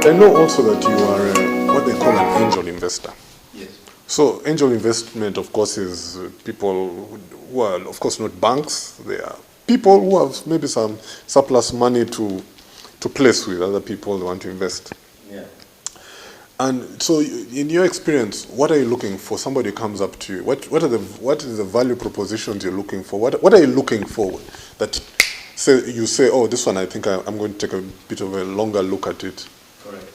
I know also that you are what they call an angel investor. Yes. So angel investment, of course, is people who are, of course, not banks. They are people who have maybe some surplus money to place with other people who want to invest. Yeah. And so, in your experience, what are you looking for? Somebody comes up to you. What is the value propositions you're looking for? What are you looking for that you say, oh, this one I think I'm going to take a bit of a longer look at it. Correct.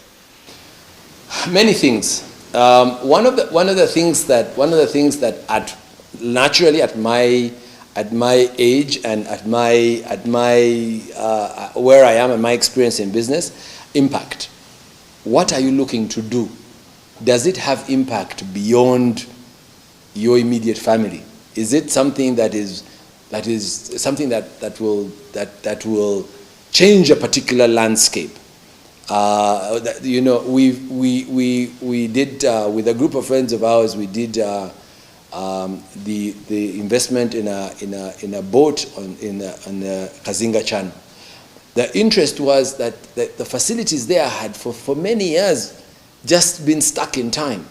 Many things. One of the things that naturally at my age and at my where I am and my experience in business, impact. What are you looking to do? Does it have impact beyond your immediate family? Is it something that is something that will change a particular landscape? We did with a group of friends of ours. We did the investment in a boat on the Kazinga Channel. The interest was that the facilities there had for many years just been stuck in time.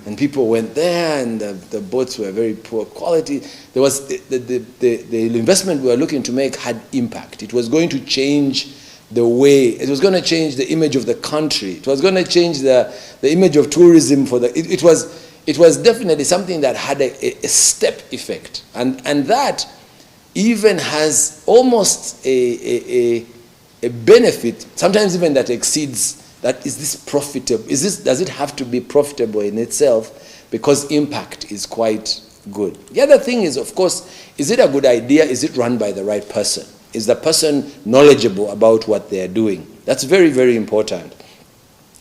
And people went there, and the boats were very poor quality. There was the investment we were looking to make had impact. It was going to change the way. It was going to change the image of the country. It was going to change the image of tourism for the. It was definitely something that had a step effect, and that even has almost a benefit. Sometimes even that exceeds. That is this profitable? Does it have to be profitable in itself? Because impact is quite good. The other thing is, of course, is it a good idea? Is it run by the right person? Is the person knowledgeable about what they are doing? That's very, very important.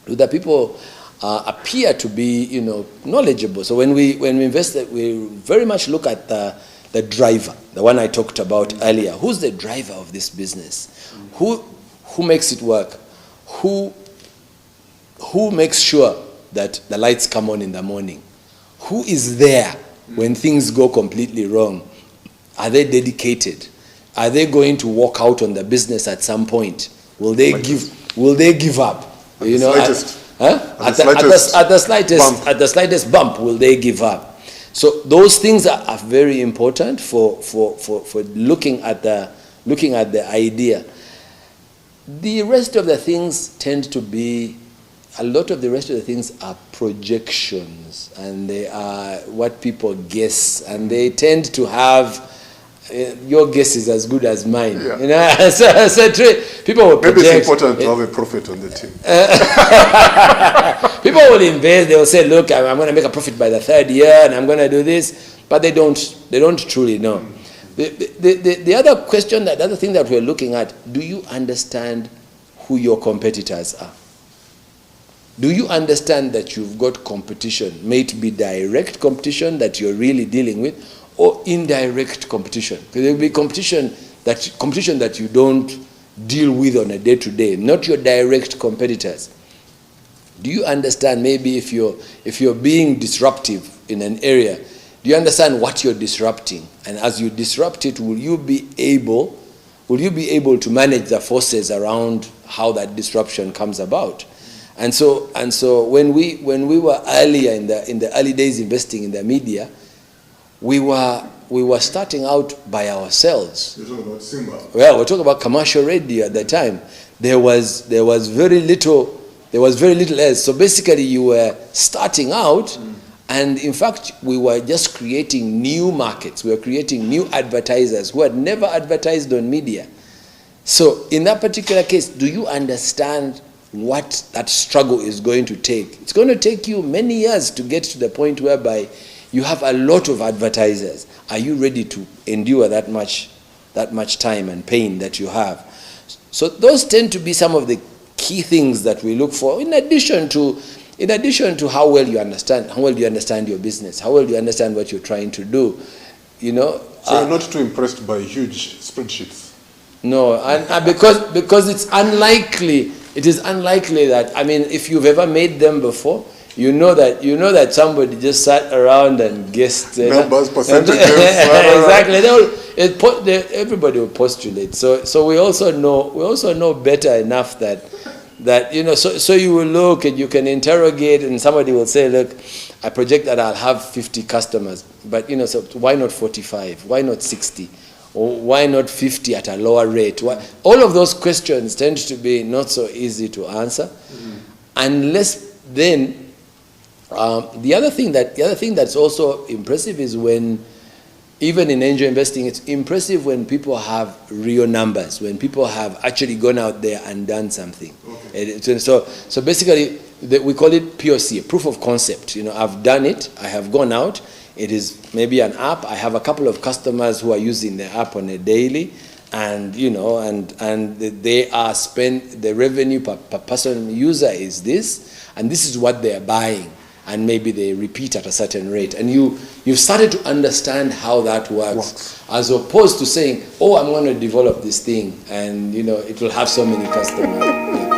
The people appear to be, knowledgeable. So when we invest, we very much look at the driver, the one I talked about earlier. Who's the driver of this business? Who makes it work? Who makes sure that the lights come on in the morning? Who is there when things go completely wrong? Are they dedicated? Are they going to walk out on the business at some point? Will they give up? At the slightest bump, will they give up? So those things are very important for looking at the idea. The rest of the things tend to be. A lot of the rest of the things are projections, and they are what people guess, and they tend to have your guess is as good as mine. Yeah. So people will project. Maybe it's important to have a profit on the team. People will invest. They will say, "Look, I'm going to make a profit by the third year, and I'm going to do this," but they don't truly know. The other question, the other thing that we're looking at: do you understand who your competitors are? Do you understand that you've got competition? May it be direct competition that you're really dealing with, or indirect competition? Because there will be competition that you don't deal with on a day-to-day, not your direct competitors. Do you understand maybe if you're being disruptive in an area, do you understand what you're disrupting? And as you disrupt it, will you be able to manage the forces around how that disruption comes about? And so when we were earlier in the early days investing in the media, we were starting out by ourselves. You're talking about Simba. Well, we're talking about commercial radio at the time. There was very little else. So basically, you were starting out, and in fact, we were just creating new markets. We were creating new advertisers who had never advertised on media. So in that particular case, do you understand what that struggle is going to take? It's going to take you many years to get to the point whereby you have a lot of advertisers. Are you ready to endure that much time and pain that you have? So those tend to be some of the key things that we look for, in addition to how well you understand your business, how well you understand what you're trying to do. So you're not too impressed by huge spreadsheets? No, and because it's unlikely. It is unlikely that, if you've ever made them before, you know that somebody just sat around and guessed numbers, percentages. Exactly. Everybody will postulate. So we also know better enough that that, you know, so you will look and you can interrogate, and somebody will say, look, I project that I'll have 50 customers, but, you know, so why not 45? Why not 60? Or why not 50 at a lower rate? Why? All of those questions tend to be not so easy to answer, unless then, the other thing that's also impressive is when, even in angel investing, it's impressive when people have real numbers, when people have actually gone out there and done something. Okay. So basically, we call it POC, proof of concept. You know, I've done it, I have gone out, it is maybe an app, I have a couple of customers who are using the app on a daily, and, you know, and they are the revenue per person user is this, and this is what they are buying. And maybe they repeat at a certain rate, and you've started to understand how that works, as opposed to saying, oh, I'm going to develop this thing, and, you know, it will have so many customers.